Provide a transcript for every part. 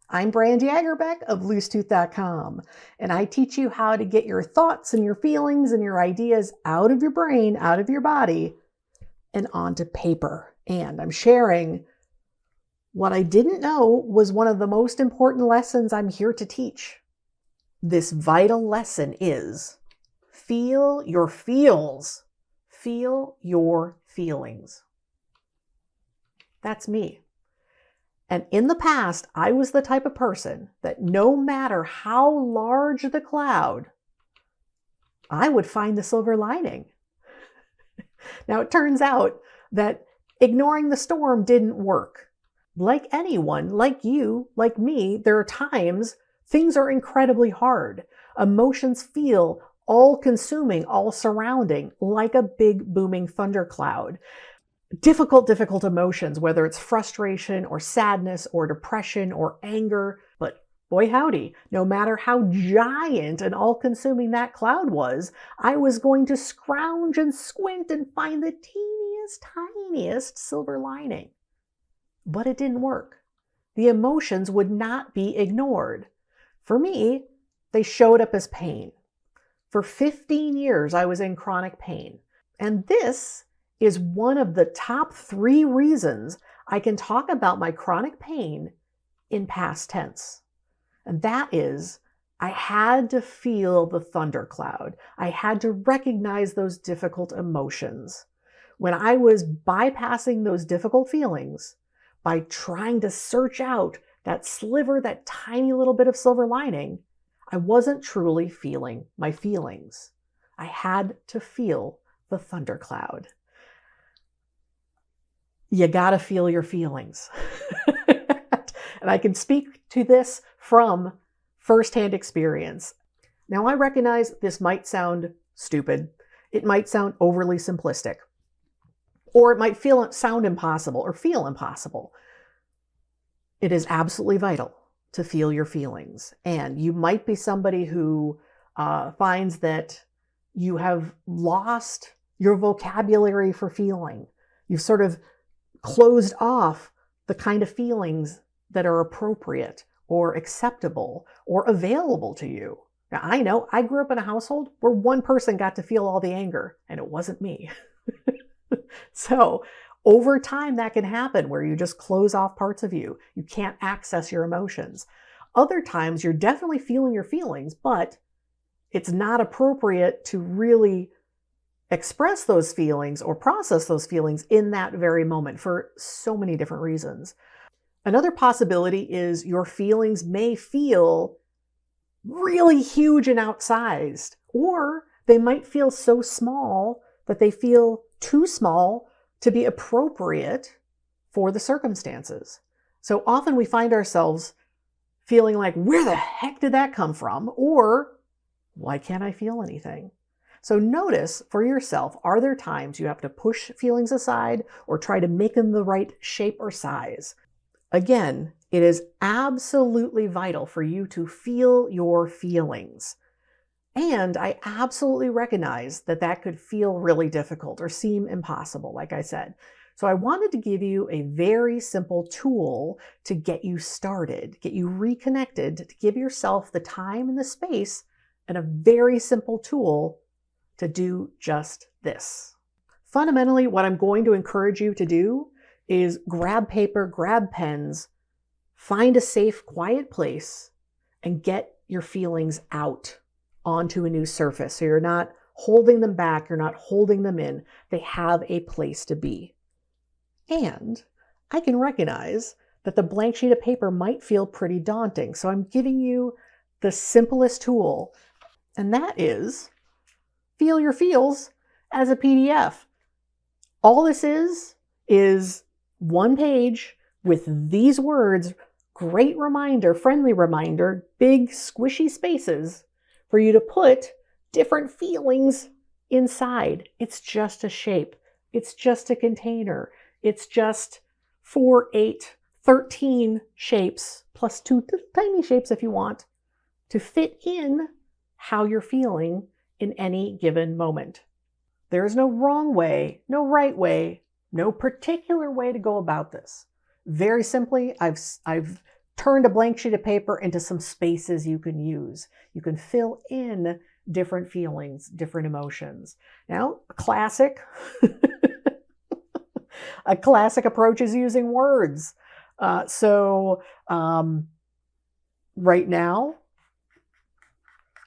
I'm Brandy Agerbeck of loosetooth.com, and I teach you how to get your thoughts and your feelings and your ideas out of your brain, out of your body, and onto paper. And I'm sharing what I didn't know was one of the most important lessons I'm here to teach. This vital lesson is feel your feels. Feel your feelings. That's me. And in the past, I was the type of person that no matter how large the cloud, I would find the silver lining. Now, it turns out that ignoring the storm didn't work. Like anyone, like you, like me, there are times things are incredibly hard. Emotions feel all-consuming, all-surrounding, like a big booming thundercloud. Difficult emotions, whether it's frustration or sadness or depression or anger. But boy howdy, no matter how giant and all-consuming that cloud was, I was going to scrounge and squint and find the teeniest, tiniest silver lining. But it didn't work. The emotions would not be ignored. For me, they showed up as pain. For 15 years, I was in chronic pain. And this is one of the top 3 reasons I can talk about my chronic pain in past tense. And that is, I had to feel the thundercloud. I had to recognize those difficult emotions. When I was bypassing those difficult feelings by trying to search out that sliver, that tiny little bit of silver lining, I wasn't truly feeling my feelings. I had to feel the thundercloud. You gotta feel your feelings. And I can speak to this from firsthand experience. Now, I recognize this might sound stupid. It might sound overly simplistic. Or it might sound impossible or feel impossible. It is absolutely vital to feel your feelings. And you might be somebody who finds that you have lost your vocabulary for feeling. You've sort of closed off the kind of feelings that are appropriate or acceptable or available to you. Now, I know I grew up in a household where one person got to feel all the anger, and it wasn't me. So over time, that can happen where you just close off parts of you. You can't access your emotions. Other times, you're definitely feeling your feelings, but it's not appropriate to really express those feelings or process those feelings in that very moment for so many different reasons. Another possibility is your feelings may feel really huge and outsized, or they might feel so small that they feel too small to be appropriate for the circumstances. So often we find ourselves feeling like, where the heck did that come from? Or, why can't I feel anything? So notice for yourself, are there times you have to push feelings aside or try to make them the right shape or size? Again, it is absolutely vital for you to feel your feelings. And I absolutely recognize that that could feel really difficult or seem impossible, like I said. So I wanted to give you a very simple tool to get you started, get you reconnected, to give yourself the time and the space, and a very simple tool to do just this. Fundamentally, what I'm going to encourage you to do is grab paper, grab pens, find a safe, quiet place, and get your feelings out onto a new surface. So you're not holding them back, you're not holding them in. They have a place to be. And I can recognize that the blank sheet of paper might feel pretty daunting. So I'm giving you the simplest tool, and that is Feel Your Feels as a PDF. All this is one page with these words, great reminder, friendly reminder, big squishy spaces for you to put different feelings inside. It's just a shape. It's just a container. It's just 4, 8, 13 shapes plus 2 tiny shapes if you want to fit in how you're feeling in any given moment. There is no wrong way, no right way, no particular way to go about this. Very simply, I've turned a blank sheet of paper into some spaces you can use. You can fill in different feelings, different emotions. Now, a classic approach is using words. Right now,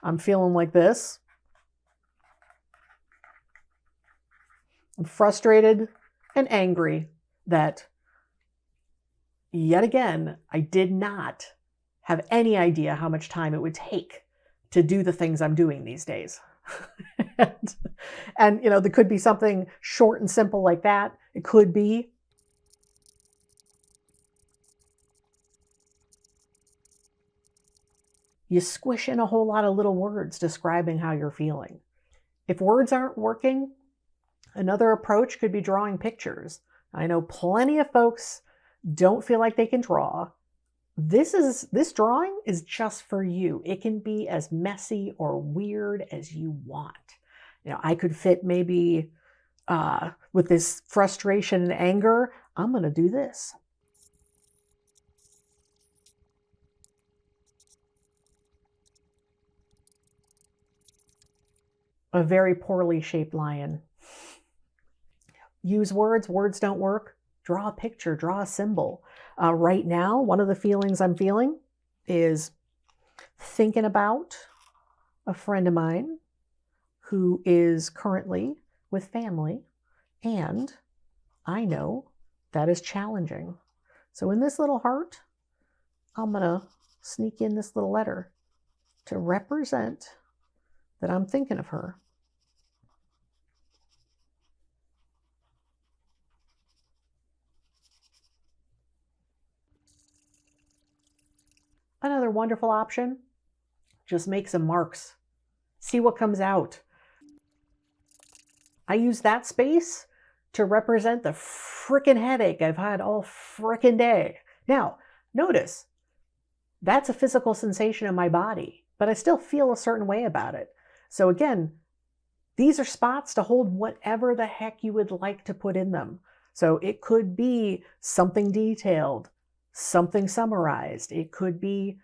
I'm feeling like this. I'm frustrated and angry that yet again, I did not have any idea how much time it would take to do the things I'm doing these days. and there could be something short and simple like that. It could be you squish in a whole lot of little words describing how you're feeling. If words aren't working, another approach could be drawing pictures. I know plenty of folks don't feel like they can draw. This drawing is just for you. It can be as messy or weird as you want. I could fit maybe with this frustration and anger, I'm going to do this. A very poorly shaped lion. Use words. Words don't work. Draw a picture, draw a symbol. Right now, one of the feelings I'm feeling is thinking about a friend of mine who is currently with family, and I know that is challenging. So in this little heart, I'm going to sneak in this little letter to represent that I'm thinking of her. Another wonderful option, just make some marks. See what comes out. I use that space to represent the frickin' headache I've had all frickin' day. Now, notice, that's a physical sensation in my body, but I still feel a certain way about it. So again, these are spots to hold whatever the heck you would like to put in them. So it could be something detailed, something summarized. It could be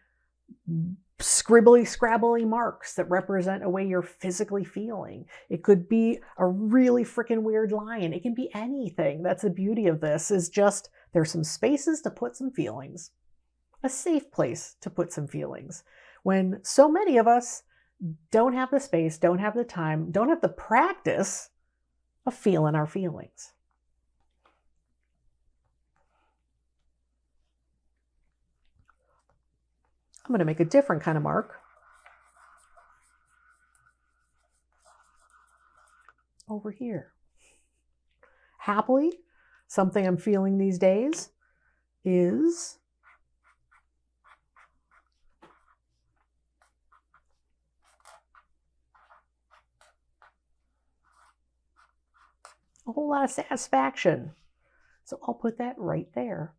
scribbly, scrabbly marks that represent a way you're physically feeling. It could be a really freaking weird line. It can be anything. That's the beauty of this, is just there's some spaces to put some feelings. A safe place to put some feelings. When so many of us don't have the space, don't have the time, don't have the practice of feeling our feelings. I'm going to make a different kind of mark over here. Happily, something I'm feeling these days is a whole lot of satisfaction. So I'll put that right there.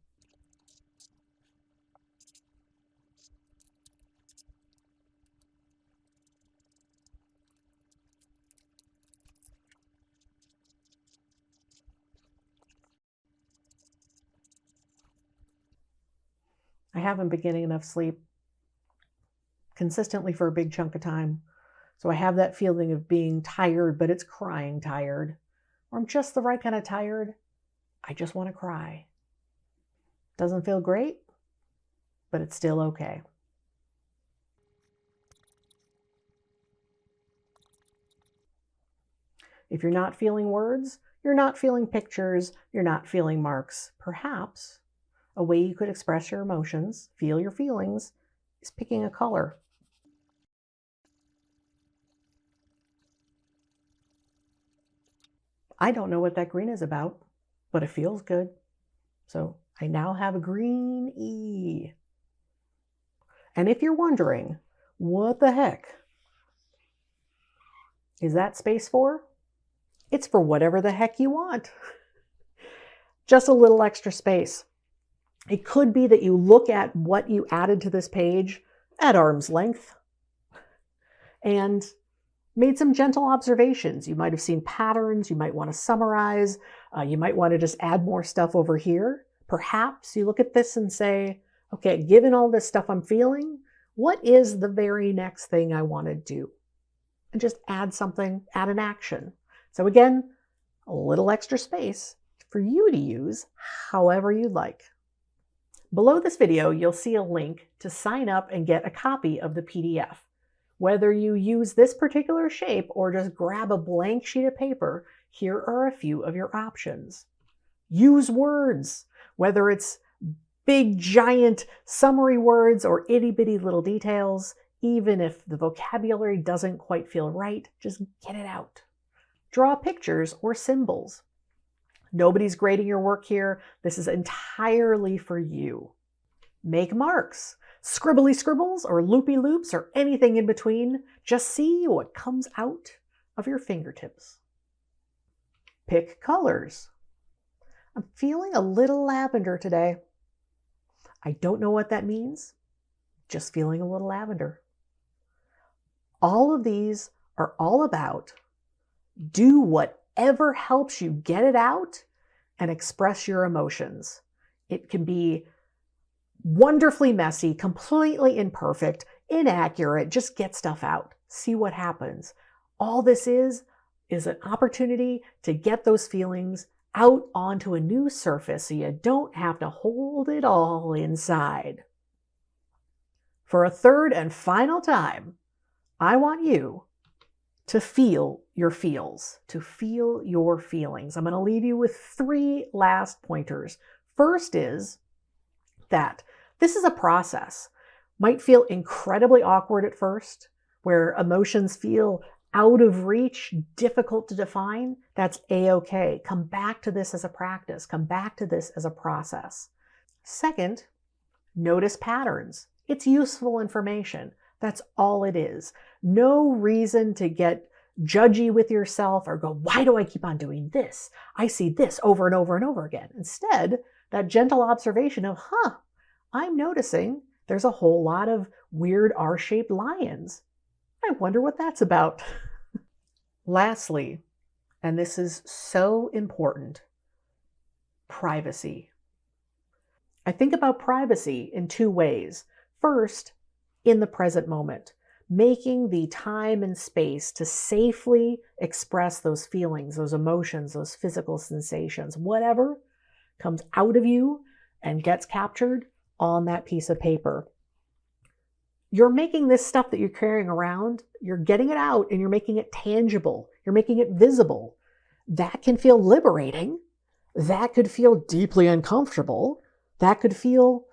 I haven't been getting enough sleep consistently for a big chunk of time. So I have that feeling of being tired, but it's crying tired. Or I'm just the right kind of tired. I just want to cry. Doesn't feel great, but it's still okay. If you're not feeling words, you're not feeling pictures, you're not feeling marks, perhaps a way you could express your emotions, feel your feelings, is picking a color. I don't know what that green is about, but it feels good. So I now have a green E. And if you're wondering, what the heck is that space for? It's for whatever the heck you want. Just a little extra space. It could be that you look at what you added to this page at arm's length and made some gentle observations. You might have seen patterns. You might want to summarize. You might want to just add more stuff over here. Perhaps you look at this and say, Okay, given all this stuff I'm feeling, what is the very next thing I want to do? And just add something, add an action. So again, a little extra space for you to use however you'd like. Below this video, you'll see a link to sign up and get a copy of the PDF. Whether you use this particular shape or just grab a blank sheet of paper, here are a few of your options. Use words, whether it's big, giant summary words or itty-bitty little details. Even if the vocabulary doesn't quite feel right, just get it out. Draw pictures or symbols. Nobody's grading your work here. This is entirely for you. Make marks, scribbly scribbles or loopy loops or anything in between. Just see what comes out of your fingertips. Pick colors. I'm feeling a little lavender today. I don't know what that means. Just feeling a little lavender. All of these are all about do whatever helps you get it out and express your emotions. It can be wonderfully messy, completely imperfect, inaccurate. Just get stuff out. See what happens. All this is an opportunity to get those feelings out onto a new surface so you don't have to hold it all inside. For a third and final time, I want you to feel your feels, to feel your feelings. I'm going to leave you with 3 last pointers. First is that this is a process. Might feel incredibly awkward at first, where emotions feel out of reach, difficult to define. That's a-okay. Come back to this as a practice. Come back to this as a process. Second, notice patterns. It's useful information. That's all it is. No reason to get judgy with yourself or go, why do I keep on doing this? I see this over and over and over again. Instead, that gentle observation of, I'm noticing there's a whole lot of weird R-shaped lions. I wonder what that's about. Lastly, and this is so important, privacy. I think about privacy in 2 ways. First, in the present moment, making the time and space to safely express those feelings, those emotions, those physical sensations, whatever comes out of you and gets captured on that piece of paper. You're making this stuff that you're carrying around, you're getting it out and you're making it tangible. You're making it visible. That can feel liberating. That could feel deeply uncomfortable. That could feel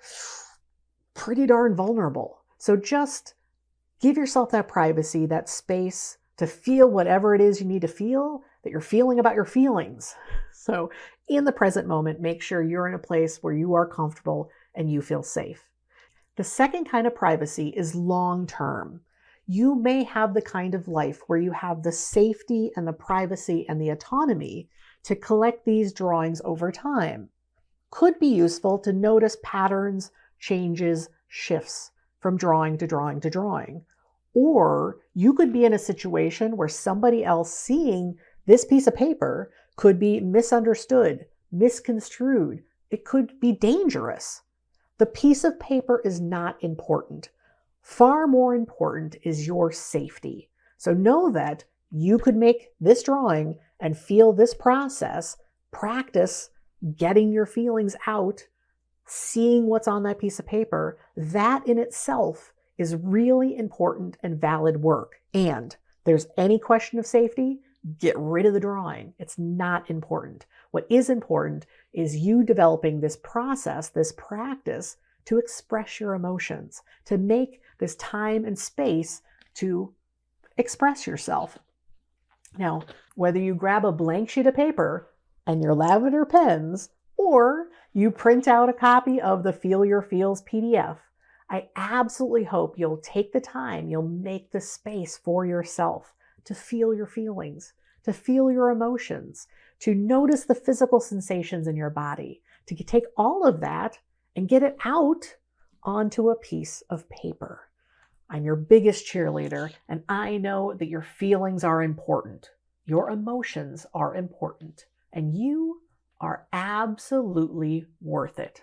pretty darn vulnerable. So just give yourself that privacy, that space to feel whatever it is you need to feel, that you're feeling about your feelings. So in the present moment, make sure you're in a place where you are comfortable and you feel safe. The second kind of privacy is long-term. You may have the kind of life where you have the safety and the privacy and the autonomy to collect these drawings over time. Could be useful to notice patterns, changes, shifts from drawing to drawing to drawing. Or you could be in a situation where somebody else seeing this piece of paper could be misunderstood, misconstrued. It could be dangerous. The piece of paper is not important. Far more important is your safety. So know that you could make this drawing and feel this process, practice getting your feelings out, seeing what's on that piece of paper. That in itself is really important and valid work. And if there's any question of safety, get rid of the drawing. It's not important. What is important is you developing this process, this practice to express your emotions, to make this time and space to express yourself. Now, whether you grab a blank sheet of paper and your lavender pens, or you print out a copy of the Feel Your Feels PDF, I absolutely hope you'll take the time, you'll make the space for yourself to feel your feelings, to feel your emotions, to notice the physical sensations in your body, to take all of that and get it out onto a piece of paper. I'm your biggest cheerleader, and I know that your feelings are important. Your emotions are important, and you are absolutely worth it.